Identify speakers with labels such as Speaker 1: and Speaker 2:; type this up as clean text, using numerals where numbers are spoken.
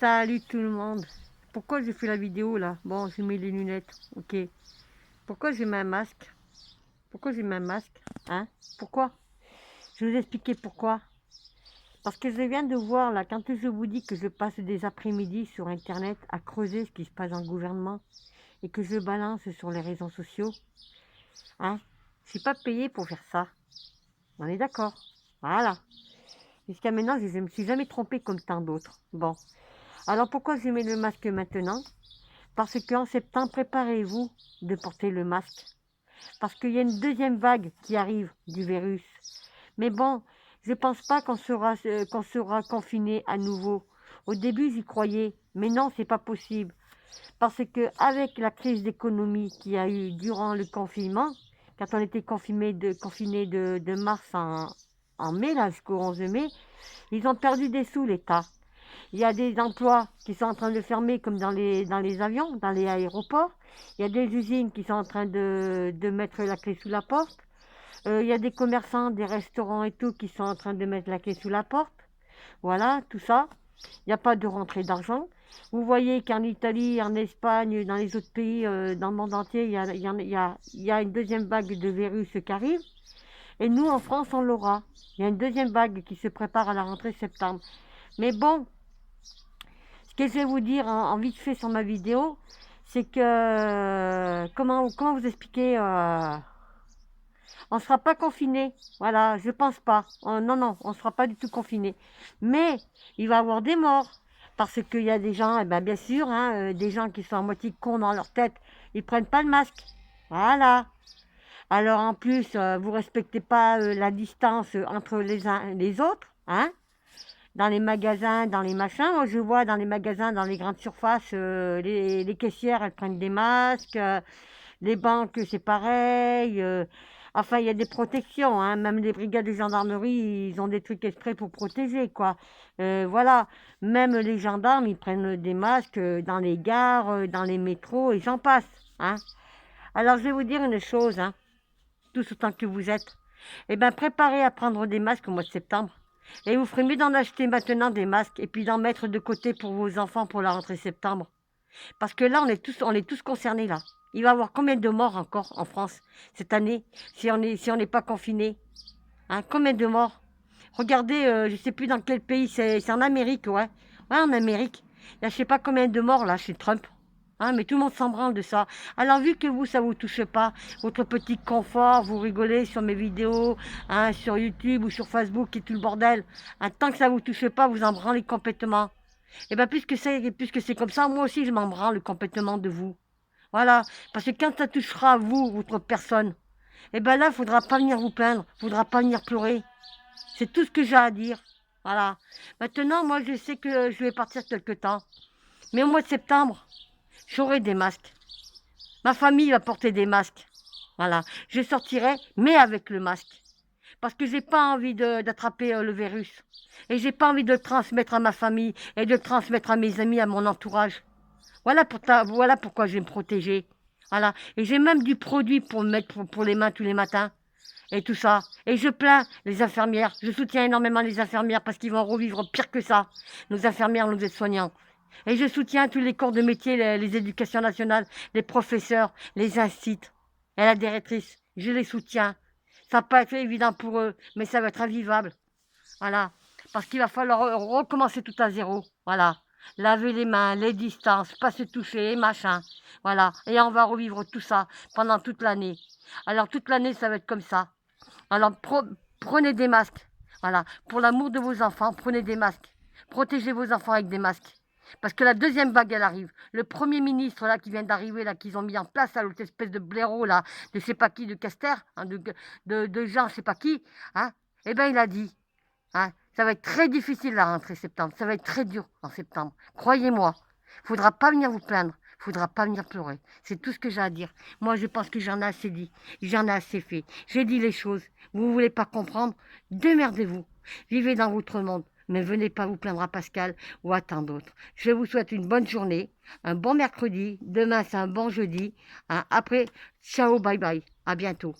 Speaker 1: Salut tout le monde. Pourquoi j'ai fait la vidéo là? Bon, j'ai mis les lunettes, ok. Pourquoi j'ai mis un masque? Pourquoi j'ai mis un masque? Hein? Pourquoi? Je vais vous expliquer pourquoi. Parce que je viens de voir là, quand je vous dis que je passe des après-midi sur internet à creuser ce qui se passe dans le gouvernement et que je balance sur les réseaux sociaux, hein? Je suis pas payée pour faire ça. On est d'accord? Voilà. Jusqu'à maintenant, je ne me suis jamais trompée comme tant d'autres. Bon. Alors pourquoi je mets le masque maintenant? Parce qu'en septembre, préparez-vous de porter le masque. Parce qu'il y a une deuxième vague qui arrive du virus. Mais bon, je ne pense pas qu'on sera confiné à nouveau. Au début, j'y croyais, mais non, c'est pas possible. Parce qu'avec la crise d'économie qu'il y a eu durant le confinement, quand on était confiné de mars en mai, là, jusqu'au 11 mai, ils ont perdu des sous, l'État. Il y a des emplois qui sont en train de fermer comme dans les avions, dans les aéroports. Il y a des usines qui sont en train de mettre la clé sous la porte. Il y a des commerçants, des restaurants et tout qui sont en train de mettre la clé sous la porte. Voilà, tout ça. Il n'y a pas de rentrée d'argent. Vous voyez qu'en Italie, en Espagne, dans les autres pays, dans le monde entier, il y a une deuxième vague de virus qui arrive. Et nous, en France, on l'aura. Il y a une deuxième vague qui se prépare à la rentrée septembre. Mais bon, ce que je vais vous dire en vite fait sur ma vidéo, c'est que, comment vous expliquer, on ne sera pas confiné. Voilà, je pense pas. Non, non, on ne sera pas du tout confiné. Mais il va y avoir des morts. Parce qu'il y a des gens, eh ben, bien sûr, hein, des gens qui sont à moitié cons dans leur tête, ils prennent pas le masque. Voilà. Alors en plus, vous respectez pas la distance entre les uns et les autres, hein? Dans les magasins, dans les machins. Moi, je vois dans les magasins, dans les grandes surfaces, les caissières, elles prennent des masques. Les banques, c'est pareil. Enfin, il y a des protections, hein. Même les brigades de gendarmerie, ils ont des trucs exprès pour protéger, quoi. Voilà. Même les gendarmes, ils prennent des masques dans les gares, dans les métros, et j'en passe, hein. Alors, je vais vous dire une chose, hein, tous autant que vous êtes. Eh bien, préparez à prendre des masques au mois de septembre. Et vous ferez mieux d'en acheter maintenant des masques et puis d'en mettre de côté pour vos enfants pour la rentrée septembre. Parce que là, on est tous concernés là. Il va y avoir combien de morts encore en France cette année si on n'est pas confiné, hein? Combien de morts? Regardez, je ne sais plus dans quel pays, c'est en Amérique, ouais. Ouais, en Amérique. Il y a je ne sais pas combien de morts là chez Trump. Hein, mais tout le monde s'en branle de ça. Alors vu que vous, ça ne vous touche pas, votre petit confort, vous rigolez sur mes vidéos, hein, sur YouTube ou sur Facebook et tout le bordel, hein, tant que ça ne vous touche pas, vous en branlez complètement. Et bien puisque c'est comme ça, moi aussi je m'en branle complètement de vous. Voilà, parce que quand ça touchera à vous, votre personne, et bien là, il ne faudra pas venir vous plaindre, il ne faudra pas venir pleurer. C'est tout ce que j'ai à dire. Voilà. Maintenant, moi je sais que je vais partir quelque temps. Mais au mois de septembre, j'aurai des masques. Ma famille va porter des masques. Voilà. Je sortirai, mais avec le masque. Parce que j'ai pas envie d'attraper le virus. Et j'ai pas envie de le transmettre à ma famille et de le transmettre à mes amis, à mon entourage. Voilà pourquoi je vais me protéger. Voilà. Et j'ai même du produit pour me mettre pour les mains tous les matins. Et tout ça. Et je plains les infirmières. Je soutiens énormément les infirmières parce qu'ils vont revivre pire que ça. Nos infirmières, nos aides-soignants. Et je soutiens tous les corps de métier, les éducations nationales, les professeurs, les instituts et la directrice. Je les soutiens. Ça va pas être évident pour eux, mais ça va être invivable. Voilà. Parce qu'il va falloir recommencer tout à zéro. Voilà. Laver les mains, les distances, pas se toucher, et machin. Voilà. Et on va revivre tout ça pendant toute l'année. Alors toute l'année, ça va être comme ça. Alors prenez des masques. Voilà. Pour l'amour de vos enfants, prenez des masques. Protégez vos enfants avec des masques. Parce que la deuxième vague, elle arrive. Le Premier ministre, là, qui vient d'arriver, là, qu'ils ont mis en place, là, l'autre espèce de blaireau, là, de je sais pas qui, de Caster, hein, de Jean, je sais pas qui, hein, eh bien, il a dit, hein, ça va être très difficile la rentrée septembre. Ça va être très dur en septembre. Croyez-moi. Il ne faudra pas venir vous plaindre. Il ne faudra pas venir pleurer. C'est tout ce que j'ai à dire. Moi, je pense que j'en ai assez dit. J'en ai assez fait. J'ai dit les choses. Vous ne voulez pas comprendre? Démerdez-vous. Vivez dans votre monde. Mais venez pas vous plaindre à Pascal ou à tant d'autres. Je vous souhaite une bonne journée, un bon mercredi. Demain, c'est un bon jeudi. Hein. Après, ciao, bye bye. À bientôt.